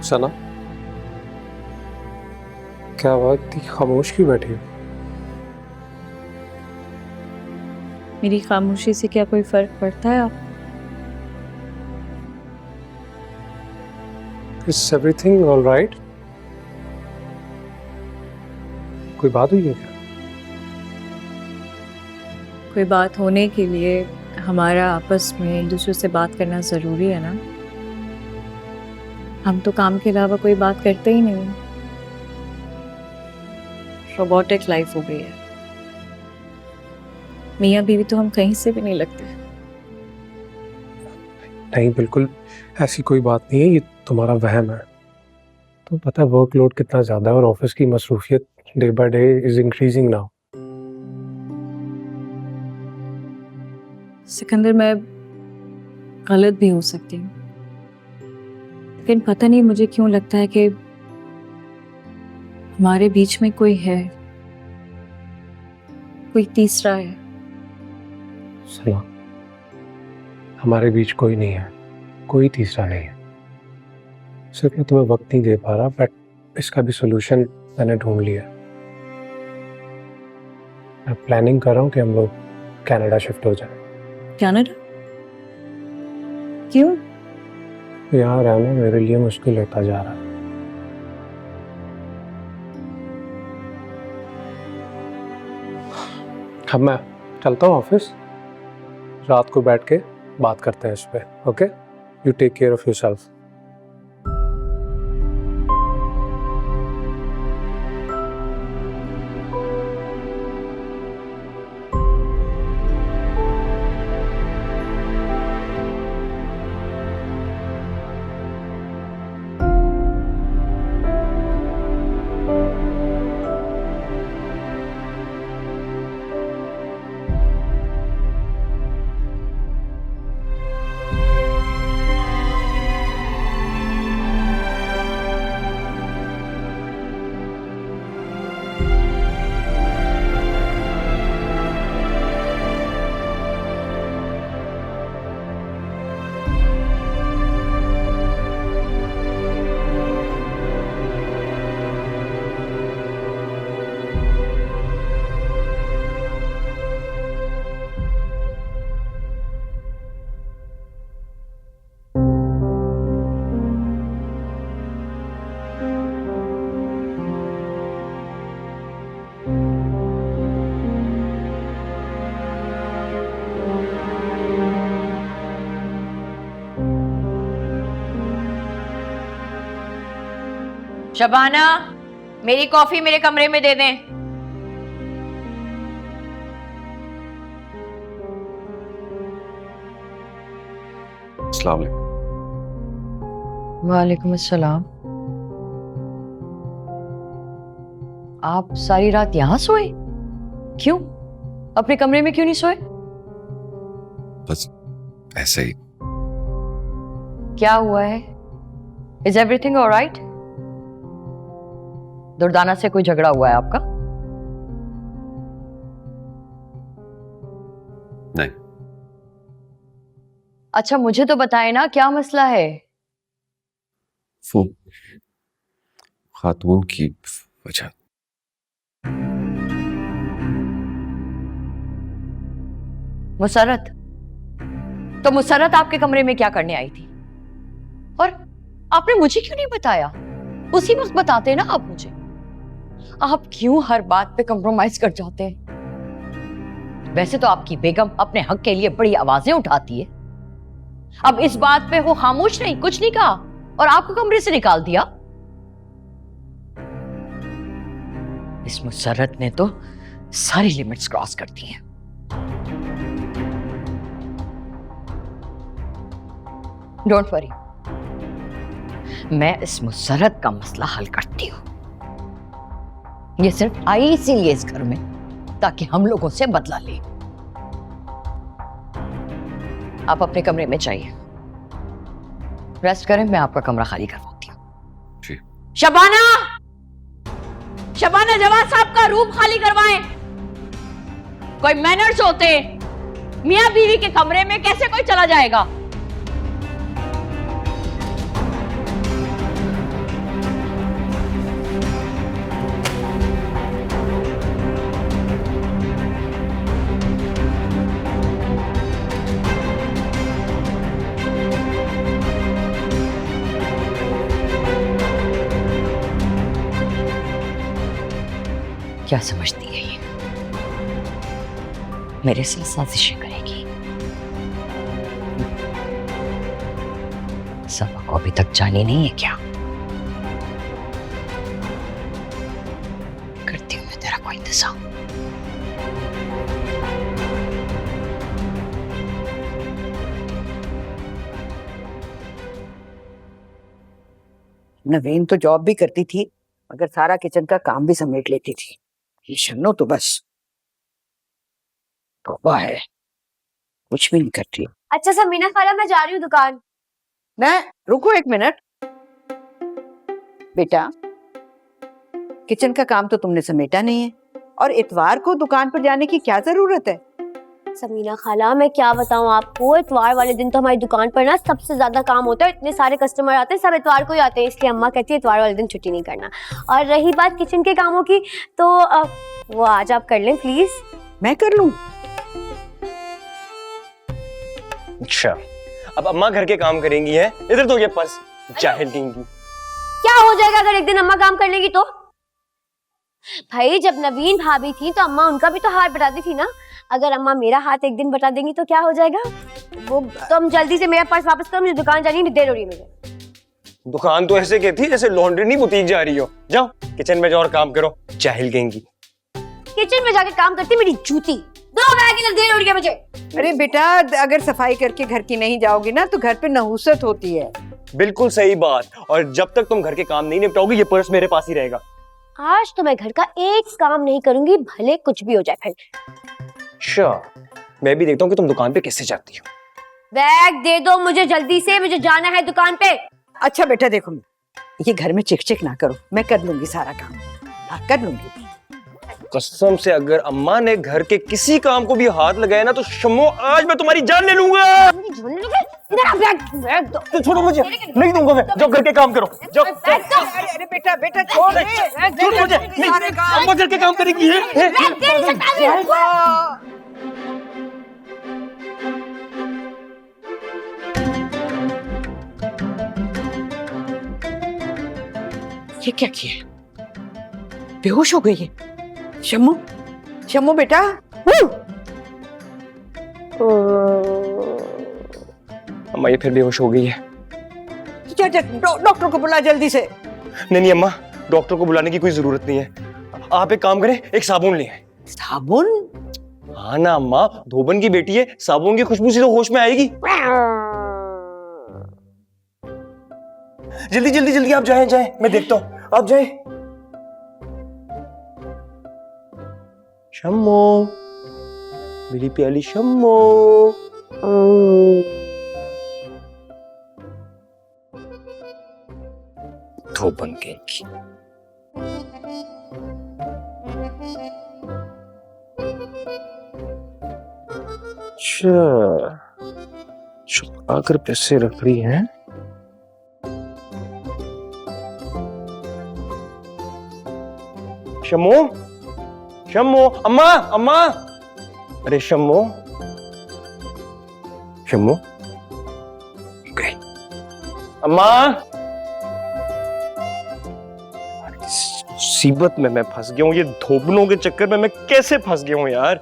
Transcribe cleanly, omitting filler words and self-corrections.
सना, क्या बात, इतनी खामोश क्यों बैठी हो? मेरी खामोशी से क्या कोई फर्क पड़ता है आप? Is everything all right? कोई बात हुई है क्या? कोई बात होने के लिए हमारा आपस में एक दूसरे से बात करना जरूरी है ना। हम तो काम के अलावा कोई बात करते ही नहीं। रोबोटिक लाइफ हो गई है। मियाँ बीवी तो हम कहीं से भी नहीं लगते। नहीं, बिल्कुल ऐसी कोई बात नहीं है, ये तुम्हारा वहम है। तो पता है वर्कलोड कितना ज़्यादा है और ऑफिस की मसरूफियत day by day is increasing now. Sikandar, मैं गलत भी हो सकती हूँ, लेकिन पता नहीं मुझे क्यों लगता है कि हमारे बीच में कोई है, कोई तीसरा है। सना, हमारे बीच कोई नहीं है, कोई तीसरा नहीं है। सिर्फ मैं तुम्हें वक्त नहीं दे पा रहा, बट इसका भी सोल्यूशन मैंने ढूंढ लिया। मैं प्लानिंग कर रहा हूँ कि हम लोग कनाडा शिफ्ट हो जाए। कनाडा? क्यों? यहाँ रहना मेरे लिए मुश्किल होता जा रहा है। अब मैं चलता हूँ ऑफिस, रात को बैठ के बात करते हैं इस पे। Okay, you take care of yourself. Shabana, मेरी कॉफी मेरे कमरे में दे दें। अस्सलाम वालेकुम। वालेकुम अस्सलाम। आप सारी रात यहाँ सोए? क्यों? अपने कमरे में क्यों नहीं सोए? बस ऐसे ही। क्या हुआ है? Is everything alright? दुर्दाना से कोई झगड़ा हुआ है आपका? नहीं। अच्छा, मुझे तो बताएं ना, क्या मसला है? वो खातून की वजह। मुसरत? तो मुसरत आपके कमरे में क्या करने आई थी? और आपने मुझे क्यों नहीं बताया? उसी वक्त बताते ना आप मुझे। आप क्यों हर बात पे कंप्रोमाइज कर जाते हैं? वैसे तो आपकी बेगम अपने हक के लिए बड़ी आवाजें उठाती है। अब इस बात पे वो खामोश नहीं, कुछ नहीं कहा और आपको कमरे से निकाल दिया। इस मुसर्रत ने तो सारी लिमिट्स क्रॉस कर दी हैं। डोंट वरी, मैं इस मुसर्रत का मसला हल करती हूँ। ये सिर्फ आई इसीलिए इस घर में ताकि हम लोगों से बदला ले। आप अपने कमरे में जाइए, रेस्ट करें, मैं आपका कमरा खाली करवाती हूँ। जी। शबाना, शबाना, जवाद साहब का रूम खाली करवाएं। कोई मैनर्स होते, मियां बीवी के कमरे में कैसे कोई चला जाएगा? क्या समझती है ये? मेरे से साजिशें करेगी। सबक को अभी तक जानी नहीं है क्या? करती हूँ मैं तेरा कोई इंतजाम। नवीन तो जॉब भी करती थी मगर सारा किचन का काम भी समेट लेती थी। ये शन्नो तो बस तौबा है, कुछ भी नहीं करती। अच्छा समीना खाला, मैं जा रही हूँ दुकान। न रुको एक मिनट बेटा, किचन का काम तो तुमने समेटा नहीं है और इतवार को दुकान पर जाने की क्या जरूरत है? समीना खाला, मैं क्या बताऊँ आपको, इतवार वाले दिन तो हमारी दुकान पर ना सबसे ज्यादा काम होता है। इतने सारे कस्टमर आते हैं, सब इतवार को ही आते हैं, इसलिए अम्मा कहती है इतवार वाले दिन छुट्टी नहीं करना। और रही बात किचन के कामों की, तो वो आज आप कर लें प्लीज। मैं कर लूं? अच्छा, अब अम्मा घर के काम करेंगी हैं? इधर तो ये पर्स जाहिल देंगी। क्या हो जाएगा अगर एक दिन अम्मा काम कर लेंगी तो? भाई जब नवीन भाभी थी तो अम्मा उनका भी तो हाथ बटाती थी ना। अगर अम्मा मेरा हाथ एक दिन बटा देंगी तो क्या हो जाएगा? वो तुम जल्दी से मेरा पर्स वापस करो, मुझे दुकान जानी है, देर हो रही है मुझे। दुकान तो ऐसे कहती है जैसे लॉन्ड्री नहीं बुटीक जा रही हो। जाओ किचन में जाओ और काम करो, जाहिल देंगी। किचन में जाके काम करती मेरी जूती। दो बैग इधर, देर हो रही है मुझे। अरे बेटा, अगर सफाई करके घर की नहीं जाओगी ना तो घर पे नहुसत होती है। बिल्कुल सही बात। और जब तक तुम घर के काम नहीं निपटाओगे ये पर्स मेरे पास ही रहेगा। आज तो मैं घर का एक काम नहीं करूंगी, भले कुछ भी हो जाए। फिर अच्छा, मैं भी देखता हूँ कि तुम दुकान पे कैसे जाती हो। बैग दे दो मुझे जल्दी से, मुझे जाना है दुकान पे। अच्छा बेटा देखो, ये घर में चिक ना करो, मैं कर लूंगी सारा काम। हाँ, कर लूंगी। कसम से अगर अम्मा ने घर के किसी काम को भी हाथ लगाया ना तो शम्मो आज मैं तुम्हारी जान ले लूंगा। इधर आ, बैग दो। तो छोड़ो मुझे, नहीं दूंगा मैं। जाओ घर के काम करो, जाओ। अरे बेटा बेटा छोड़ दे, छोड़ो मुझे, नहीं, अम्मा घर के काम करेगी। ये क्या किया? बेहोश हो गई है। शम्मू, शम्मू बेटा। अम्मा ये फिर बेहोश हो गई है। जा डॉक्टर को बुला जल्दी से। नहीं अम्मा, डॉक्टर को बुलाने की कोई जरूरत नहीं है। आप एक काम करें, एक साबुन ले आए। साबुन? हाँ ना अम्मा, धोबन की बेटी है, साबुन की खुशबू से तो होश में आएगी। जल्दी जल्दी जल्दी आप जाएं जाएं, मैं देखता हूँ, आप जाएं। शम्मो, मेरी प्याली शम्मो। धोबन की। अच्छा, छुपा कर पैसे रख रही हैं। शम्मो, शम्मो, अम्मा अम्मा, अरे शम्मो, शम्मो, गई अम्मा। मुसीबत में मैं फंस गया हूँ, ये धोबनों के चक्कर में मैं कैसे फंस गया हूँ यार।